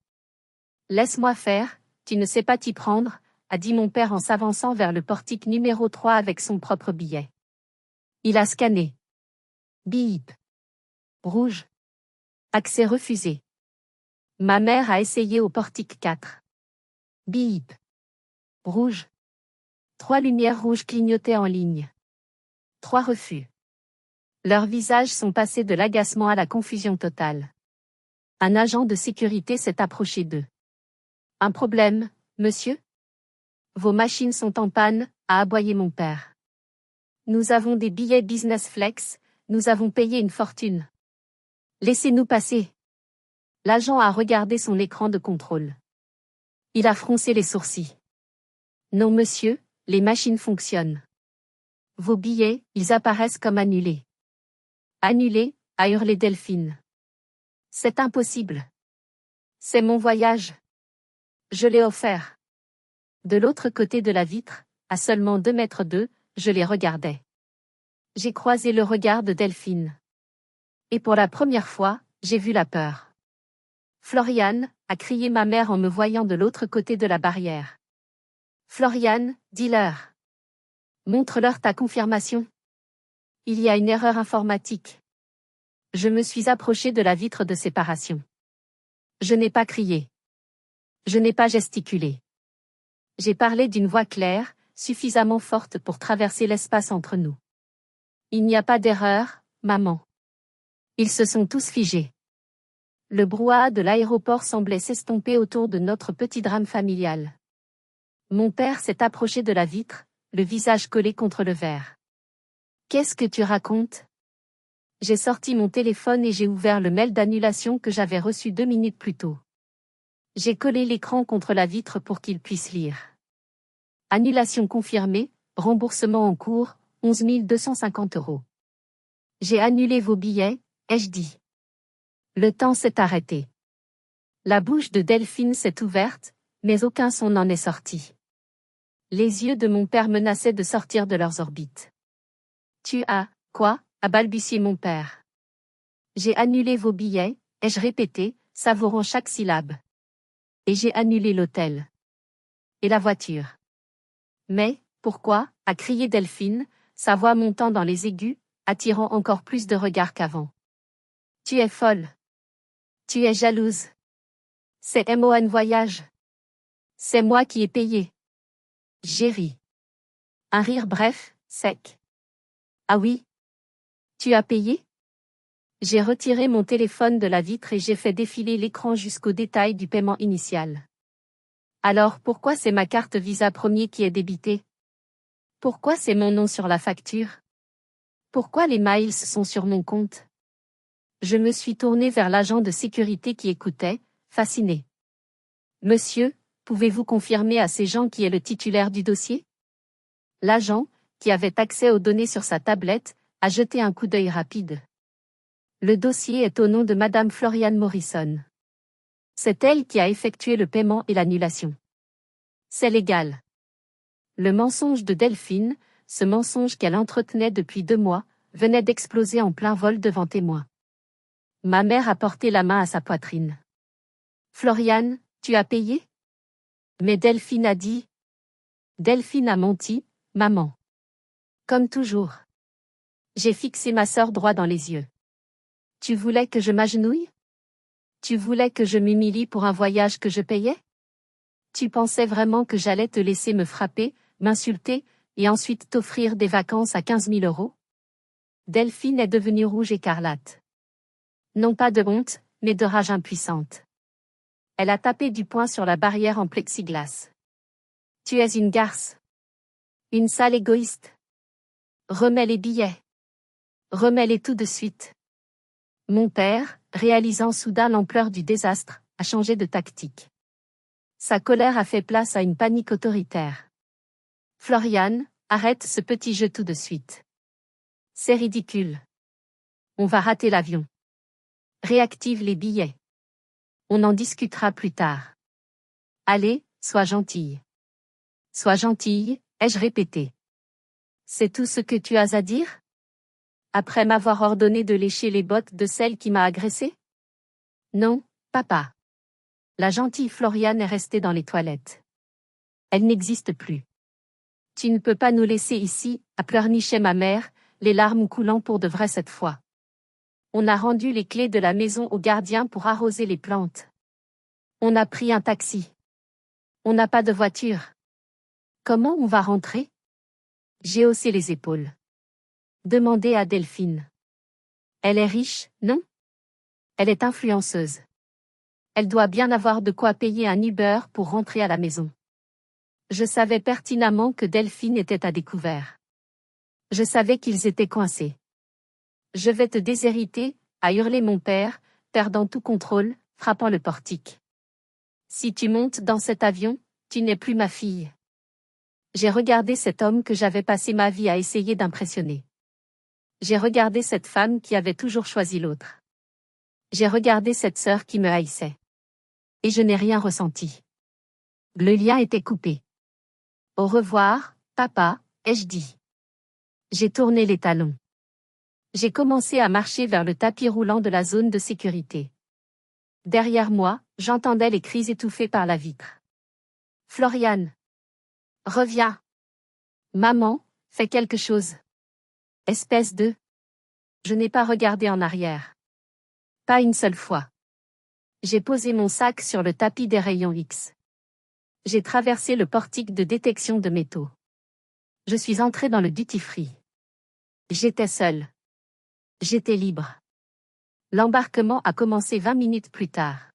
Laisse-moi faire, tu ne sais pas t'y prendre, a dit mon père en s'avançant vers le portique numéro 3 avec son propre billet. Il a scanné. Bip. Rouge. Accès refusé. Ma mère a essayé au portique 4. Bip. Rouge. 3 lumières rouges clignotaient en ligne. 3 refus. Leurs visages sont passés de l'agacement à la confusion totale. Un agent de sécurité s'est approché d'eux. Un problème, monsieur? Vos machines sont en panne, a aboyé mon père. Nous avons des billets Business Flex, nous avons payé une fortune. Laissez-nous passer. L'agent a regardé son écran de contrôle. Il a froncé les sourcils. Non monsieur, Les machines fonctionnent. Vos billets, ils apparaissent comme annulés. Annulés, a hurlé Delphine. C'est impossible. C'est mon voyage. Je l'ai offert. De l'autre côté de la vitre, à seulement 2 mètres d'eux, je les regardais. J'ai croisé le regard de Delphine. Et pour la première fois, j'ai vu la peur. Florian, a crié ma mère en me voyant de l'autre côté de la barrière. Florian, dis-leur. Montre-leur ta confirmation. Il y a une erreur informatique. Je me suis approché de la vitre de séparation. Je n'ai pas crié. Je n'ai pas gesticulé. J'ai parlé d'une voix claire, suffisamment forte pour traverser l'espace entre nous. Il n'y a pas d'erreur, maman. Ils se sont tous figés. Le brouhaha de l'aéroport semblait s'estomper autour de notre petit drame familial. Mon père s'est approché de la vitre, le visage collé contre le verre. Qu'est-ce que tu racontes? J'ai sorti mon téléphone et j'ai ouvert le mail d'annulation que j'avais reçu 2 minutes plus tôt. J'ai collé l'écran contre la vitre pour qu'il puisse lire. Annulation confirmée, remboursement en cours, 11 250 €. J'ai annulé vos billets, ai-je dit. Le temps s'est arrêté. La bouche de Delphine s'est ouverte, mais aucun son n'en est sorti. Les yeux de mon père menaçaient de sortir de leurs orbites. Tu as, quoi, a balbutié mon père. J'ai annulé vos billets, ai-je répété, savourant chaque syllabe. Et j'ai annulé l'hôtel. Et la voiture. Mais, pourquoi, a crié Delphine, sa voix montant dans les aigus, attirant encore plus de regards qu'avant. Tu es folle. Tu es jalouse. C'est MON Voyage. C'est moi qui ai payé. J'ai ri. Un rire bref, sec. Ah oui? Tu as payé? J'ai retiré mon téléphone de la vitre et j'ai fait défiler l'écran jusqu'au détail du paiement initial. Alors pourquoi c'est ma carte Visa Premier qui est débitée? Pourquoi c'est mon nom sur la facture? Pourquoi les miles sont sur mon compte? Je me suis tourné vers l'agent de sécurité qui écoutait, fasciné. Monsieur, pouvez-vous confirmer à ces gens qui est le titulaire du dossier? L'agent, qui avait accès aux données sur sa tablette, a jeté un coup d'œil rapide. Le dossier est au nom de Madame Florian Morrison. C'est elle qui a effectué le paiement et l'annulation. C'est légal. Le mensonge de Delphine, ce mensonge qu'elle entretenait depuis 2 mois, venait d'exploser en plein vol devant témoins. Ma mère a porté la main à sa poitrine. Florian, tu as payé? Mais Delphine a dit. Delphine a menti, maman. Comme toujours. J'ai fixé ma sœur droit dans les yeux. Tu voulais que je m'agenouille? Tu voulais que je m'humilie pour un voyage que je payais? Tu pensais vraiment que j'allais te laisser me frapper, m'insulter, et ensuite t'offrir des vacances à 15 000 €? Delphine est devenue rouge écarlate. Non pas de honte, mais de rage impuissante. Elle a tapé du poing sur la barrière en plexiglas. Tu es une garce. Une sale égoïste. Remets les billets. Remets-les tout de suite. Mon père, réalisant soudain l'ampleur du désastre, a changé de tactique. Sa colère a fait place à une panique autoritaire. Florian, arrête ce petit jeu tout de suite. C'est ridicule. On va rater l'avion. Réactive les billets. On en discutera plus tard. Allez, sois gentille. Sois gentille, ai-je répété. C'est tout ce que tu as à dire? Après m'avoir ordonné de lécher les bottes de celle qui m'a agressé? Non, papa. La gentille Florian est restée dans les toilettes. Elle n'existe plus. Tu ne peux pas nous laisser ici, a pleurniché ma mère, les larmes coulant pour de vrai cette fois. On a rendu les clés de la maison au gardien pour arroser les plantes. On a pris un taxi. On n'a pas de voiture. Comment on va rentrer? J'ai haussé les épaules. Demandez à Delphine. Elle est riche, non? Elle est influenceuse. Elle doit bien avoir de quoi payer un Uber pour rentrer à la maison. Je savais pertinemment que Delphine était à découvert. Je savais qu'ils étaient coincés. Je vais te déshériter, a hurlé mon père, perdant tout contrôle, frappant le portique. Si tu montes dans cet avion, tu n'es plus ma fille. J'ai regardé cet homme que j'avais passé ma vie à essayer d'impressionner. J'ai regardé cette femme qui avait toujours choisi l'autre. J'ai regardé cette sœur qui me haïssait. Et je n'ai rien ressenti. Le lien était coupé. Au revoir, papa, ai-je dit. J'ai tourné les talons. J'ai commencé à marcher vers le tapis roulant de la zone de sécurité. Derrière moi, j'entendais les cris étouffés par la vitre. Floriane. Reviens. Maman, fais quelque chose. Espèce de... Je n'ai pas regardé en arrière. Pas une seule fois. J'ai posé mon sac sur le tapis des rayons X. J'ai traversé le portique de détection de métaux. Je suis entré dans le duty-free. J'étais seul. J'étais libre. L'embarquement a commencé 20 minutes plus tard.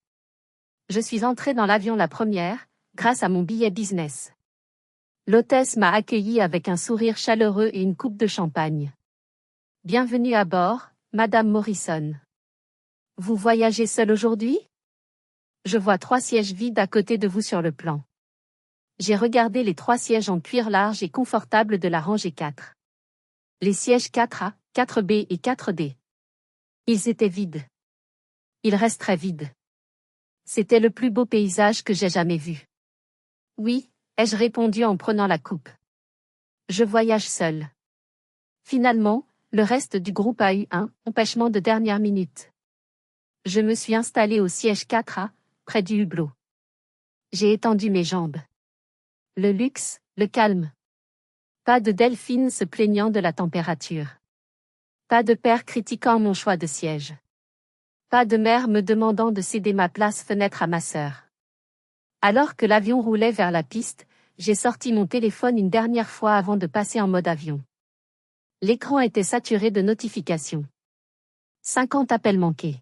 Je suis entré dans l'avion la première, grâce à mon billet business. L'hôtesse m'a accueilli avec un sourire chaleureux et une coupe de champagne. Bienvenue à bord, Madame Morrison. Vous voyagez seule aujourd'hui? Je vois 3 sièges vides à côté de vous sur le plan. J'ai regardé les 3 sièges en cuir large et confortable de la rangée 4. Les sièges 4A, 4B et 4D. Ils étaient vides. Ils resteraient vides. C'était le plus beau paysage que j'ai jamais vu. Oui, ai-je répondu en prenant la coupe. Je voyage seul. Finalement, le reste du groupe a eu un empêchement de dernière minute. Je me suis installé au siège 4A, près du hublot. J'ai étendu mes jambes. Le luxe, le calme. Pas de Delphine se plaignant de la température. Pas de père critiquant mon choix de siège. Pas de mère me demandant de céder ma place fenêtre à ma sœur. Alors que l'avion roulait vers la piste, j'ai sorti mon téléphone une dernière fois avant de passer en mode avion. L'écran était saturé de notifications. 50 appels manqués.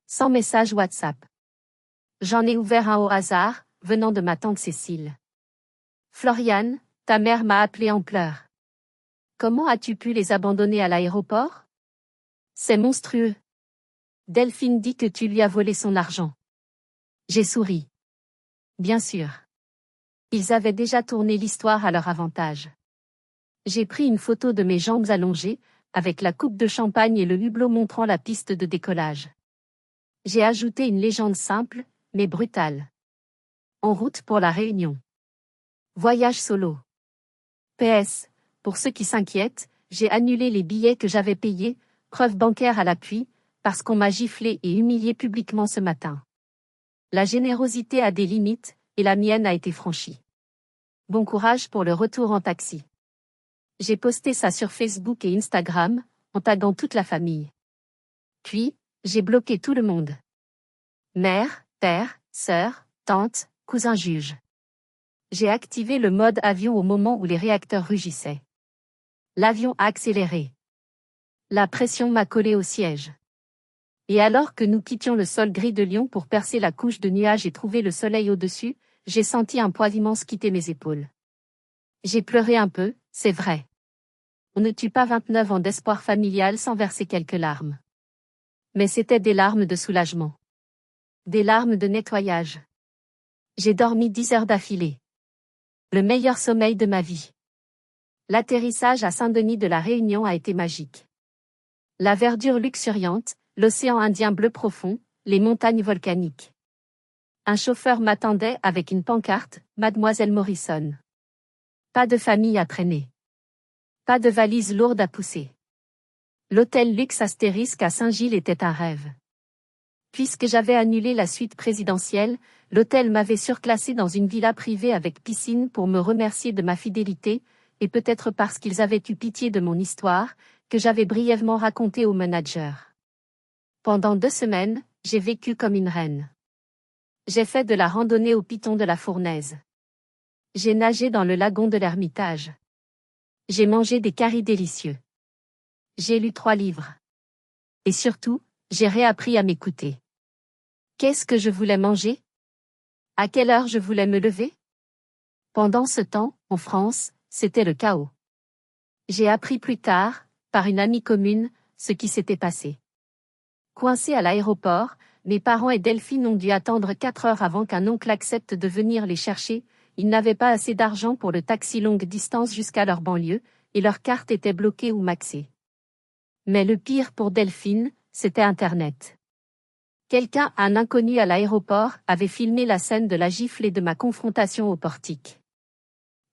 100 messages WhatsApp. J'en ai ouvert un au hasard, venant de ma tante Cécile. Floriane, ta mère m'a appelé en pleurs. Comment as-tu pu les abandonner à l'aéroport? C'est monstrueux. Delphine dit que tu lui as volé son argent. J'ai souri. Bien sûr. Ils avaient déjà tourné l'histoire à leur avantage. J'ai pris une photo de mes jambes allongées, avec la coupe de champagne et le hublot montrant la piste de décollage. J'ai ajouté une légende simple, mais brutale. En route pour la Réunion. Voyage solo. PS, pour ceux qui s'inquiètent, j'ai annulé les billets que j'avais payés, preuve bancaire à l'appui, parce qu'on m'a giflé et humilié publiquement ce matin. La générosité a des limites, et la mienne a été franchie. Bon courage pour le retour en taxi. J'ai posté ça sur Facebook et Instagram, en taguant toute la famille. Puis, j'ai bloqué tout le monde. Mère, père, sœur, tante, cousin juge. J'ai activé le mode avion au moment où les réacteurs rugissaient. L'avion a accéléré. La pression m'a collé au siège. Et alors que nous quittions le sol gris de Lyon pour percer la couche de nuages et trouver le soleil au-dessus, j'ai senti un poids immense quitter mes épaules. J'ai pleuré un peu, c'est vrai. On ne tue pas 29 ans d'espoir familial sans verser quelques larmes. Mais c'étaient des larmes de soulagement. Des larmes de nettoyage. J'ai dormi 10 heures d'affilée. Le meilleur sommeil de ma vie. L'atterrissage à Saint-Denis de la Réunion a été magique. La verdure luxuriante, l'océan Indien bleu profond, les montagnes volcaniques. Un chauffeur m'attendait avec une pancarte, Mademoiselle Morrison. Pas de famille à traîner. Pas de valise lourde à pousser. L'hôtel luxe astérisque à Saint-Gilles était un rêve. Puisque j'avais annulé la suite présidentielle, l'hôtel m'avait surclassé dans une villa privée avec piscine pour me remercier de ma fidélité, et peut-être parce qu'ils avaient eu pitié de mon histoire, que j'avais brièvement racontée au manager. Pendant 2 semaines, j'ai vécu comme une reine. J'ai fait de la randonnée au Piton de la Fournaise. J'ai nagé dans le lagon de l'Ermitage. J'ai mangé des caries délicieux. J'ai lu 3 livres. Et surtout, j'ai réappris à m'écouter. Qu'est-ce que je voulais manger? À quelle heure je voulais me lever? Pendant ce temps, en France, c'était le chaos. J'ai appris plus tard, par une amie commune, ce qui s'était passé. Coincés à l'aéroport, mes parents et Delphine ont dû attendre 4 heures avant qu'un oncle accepte de venir les chercher, ils n'avaient pas assez d'argent pour le taxi longue distance jusqu'à leur banlieue, et leur carte était bloquée ou maxée. Mais le pire pour Delphine, c'était Internet. Quelqu'un, un inconnu à l'aéroport, avait filmé la scène de la gifle et de ma confrontation au portique.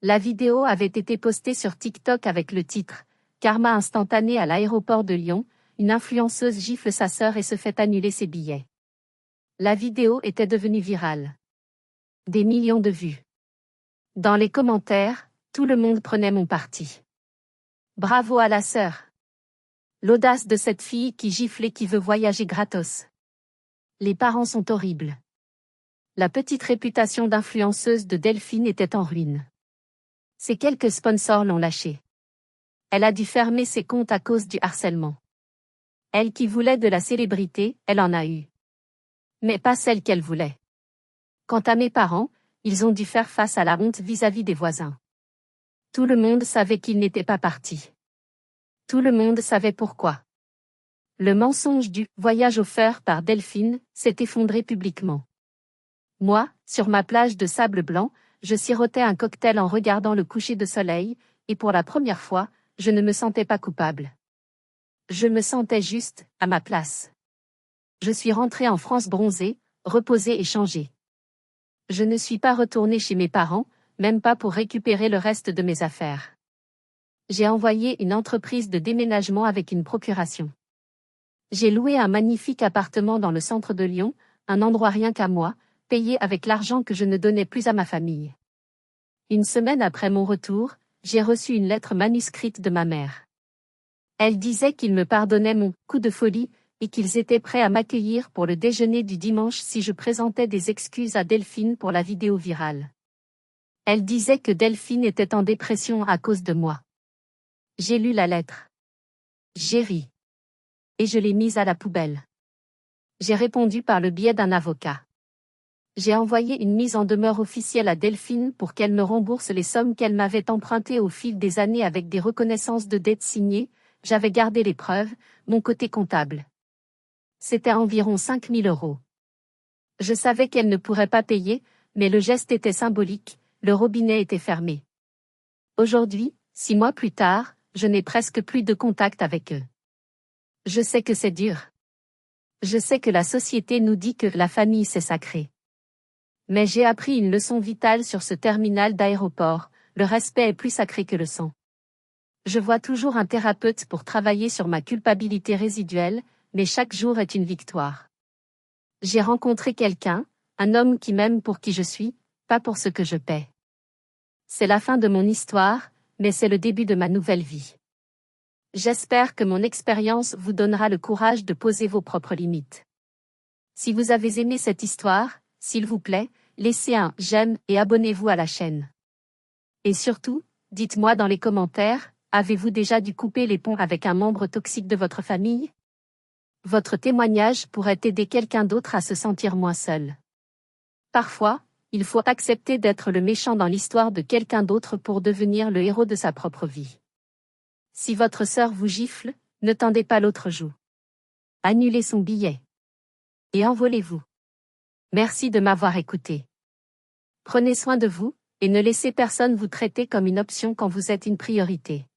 La vidéo avait été postée sur TikTok avec le titre « Karma instantané à l'aéroport de Lyon, une influenceuse gifle sa sœur et se fait annuler ses billets ». La vidéo était devenue virale. Des millions de vues. Dans les commentaires, tout le monde prenait mon parti. Bravo à la sœur. L'audace de cette fille qui gifle et qui veut voyager gratos. Les parents sont horribles. La petite réputation d'influenceuse de Delphine était en ruine. Ses quelques sponsors l'ont lâchée. Elle a dû fermer ses comptes à cause du harcèlement. Elle qui voulait de la célébrité, elle en a eu. Mais pas celle qu'elle voulait. Quant à mes parents, ils ont dû faire face à la honte vis-à-vis des voisins. Tout le monde savait qu'ils n'étaient pas partis. Tout le monde savait pourquoi. Le mensonge du « voyage offert par Delphine » s'est effondré publiquement. Moi, sur ma plage de sable blanc, je sirotais un cocktail en regardant le coucher de soleil, et pour la première fois, je ne me sentais pas coupable. Je me sentais juste, à ma place. Je suis rentrée en France bronzée, reposée et changée. Je ne suis pas retournée chez mes parents, même pas pour récupérer le reste de mes affaires. J'ai envoyé une entreprise de déménagement avec une procuration. J'ai loué un magnifique appartement dans le centre de Lyon, un endroit rien qu'à moi, payé avec l'argent que je ne donnais plus à ma famille. Une semaine après mon retour, j'ai reçu une lettre manuscrite de ma mère. Elle disait qu'ils me pardonnaient mon coup de folie et qu'ils étaient prêts à m'accueillir pour le déjeuner du dimanche si je présentais des excuses à Delphine pour la vidéo virale. Elle disait que Delphine était en dépression à cause de moi. J'ai lu la lettre. J'ai ri. Et je l'ai mise à la poubelle. J'ai répondu par le biais d'un avocat. J'ai envoyé une mise en demeure officielle à Delphine pour qu'elle me rembourse les sommes qu'elle m'avait empruntées au fil des années avec des reconnaissances de dettes signées. J'avais gardé les preuves, mon côté comptable. C'était environ 5 000 €. Je savais qu'elle ne pourrait pas payer, mais le geste était symbolique, le robinet était fermé. Aujourd'hui, 6 mois plus tard, je n'ai presque plus de contact avec eux. Je sais que c'est dur. Je sais que la société nous dit que la famille c'est sacré. Mais j'ai appris une leçon vitale sur ce terminal d'aéroport, le respect est plus sacré que le sang. Je vois toujours un thérapeute pour travailler sur ma culpabilité résiduelle, mais chaque jour est une victoire. J'ai rencontré quelqu'un, un homme qui m'aime pour qui je suis, pas pour ce que je paie. C'est la fin de mon histoire, mais c'est le début de ma nouvelle vie. J'espère que mon expérience vous donnera le courage de poser vos propres limites. Si vous avez aimé cette histoire, s'il vous plaît, laissez un j'aime et abonnez-vous à la chaîne. Et surtout, dites-moi dans les commentaires, avez-vous déjà dû couper les ponts avec un membre toxique de votre famille? Votre témoignage pourrait aider quelqu'un d'autre à se sentir moins seul. Parfois, il faut accepter d'être le méchant dans l'histoire de quelqu'un d'autre pour devenir le héros de sa propre vie. Si votre sœur vous gifle, ne tendez pas l'autre joue. Annulez son billet. Et envolez-vous. Merci de m'avoir écouté. Prenez soin de vous, et ne laissez personne vous traiter comme une option quand vous êtes une priorité.